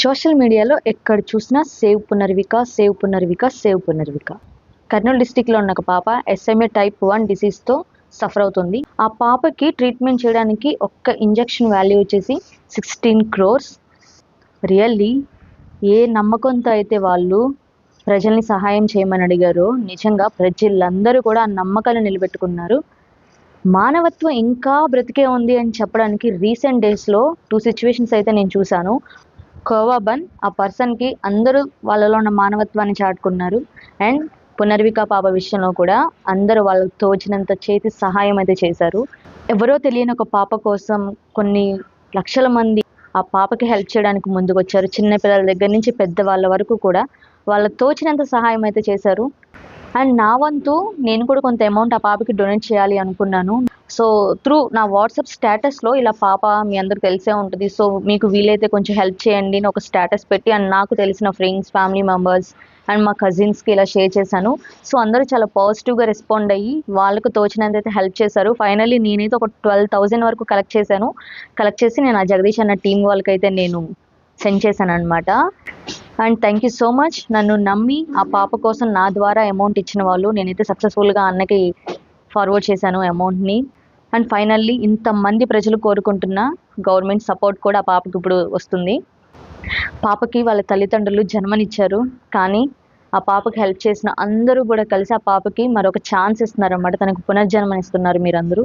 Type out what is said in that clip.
Social మీడియాలో ఎక్కడ చూసినా save Punarvika, save Punarvika, save Punarvika. Kurnool డిస్టిక్లో ఉన్న ఒక పాప SMA type 1 డిసీజ్తో సఫర్ అవుతుంది. ఆ పాపకి ట్రీట్మెంట్ చేయడానికి ఒక్క ఇంజెక్షన్ వాల్యూ వచ్చేసి 16 crores. రియల్లీ ఏ నమ్మకంతో అయితే వాళ్ళు ప్రజల్ని సహాయం చేయమని అడిగారో నిజంగా ప్రజలందరూ కూడా ఆ నమ్మకాలను నిలబెట్టుకున్నారు. మానవత్వం ఇంకా బ్రతికే ఉంది అని చెప్పడానికి రీసెంట్ డేస్లో 2 సిచ్యువేషన్స్ అయితే నేను చూశాను. కోవాబన్ ఆ పర్సన్కి అందరూ వాళ్ళలో ఉన్న మానవత్వాన్ని చాటుకున్నారు. అండ్ పునర్విక పాప విషయంలో కూడా అందరూ వాళ్ళకు తోచినంత చేతి సహాయం అయితే చేశారు. ఎవరో తెలియని ఒక పాప కోసం కొన్ని లక్షల మంది ఆ పాపకి హెల్ప్ చేయడానికి ముందుకొచ్చారు. చిన్నపిల్లల దగ్గర నుంచి పెద్దవాళ్ళ వరకు కూడా వాళ్ళకు తోచినంత సహాయం అయితే చేశారు. అండ్ నా వంతు నేను కూడా కొంత అమౌంట్ ఆ పాపకి డొనేట్ చేయాలి అనుకున్నాను. సో త్రూ నా వాట్సాప్ స్టేటస్లో ఇలా పాప మీ అందరికి తెలిసే ఉంటుంది, సో మీకు వీలైతే కొంచెం హెల్ప్ చేయండి అని ఒక స్టేటస్ పెట్టి అండ్ నాకు తెలిసిన ఫ్రెండ్స్, ఫ్యామిలీ మెంబర్స్ అండ్ మా కజిన్స్కి ఇలా షేర్ చేశాను. సో అందరూ చాలా పాజిటివ్గా రెస్పాండ్ అయ్యి వాళ్ళకు తోచినంత అయితే హెల్ప్ చేశారు. ఫైనల్లీ నేనైతే ఒక 12,000 వరకు కలెక్ట్ చేశాను. కలెక్ట్ చేసి నేను ఆ జగదీష్ అన్న టీం వాళ్ళకైతే నేను సెండ్ చేశాను అనమాట. And thank you so much. నన్ను నమ్మి ఆ పాప కోసం నా ద్వారా అమౌంట్ ఇచ్చిన వాళ్ళు, నేనైతే సక్సెస్ఫుల్గా అన్నకి ఫార్వర్డ్ చేశాను అమౌంట్ని. అండ్ ఫైనల్లీ ఇంతమంది ప్రజలు కోరుకుంటున్న గవర్నమెంట్ సపోర్ట్ కూడా ఆ పాపకి ఇప్పుడు వస్తుంది. పాపకి వాళ్ళ తల్లిదండ్రులు జన్మనిచ్చారు, కానీ ఆ పాపకి హెల్ప్ చేసిన అందరూ కూడా కలిసి ఆ పాపకి మరొక ఛాన్స్ ఇస్తున్నారు అన్నమాట. తనకు పునర్జన్మనిస్తున్నారు మీరందరూ.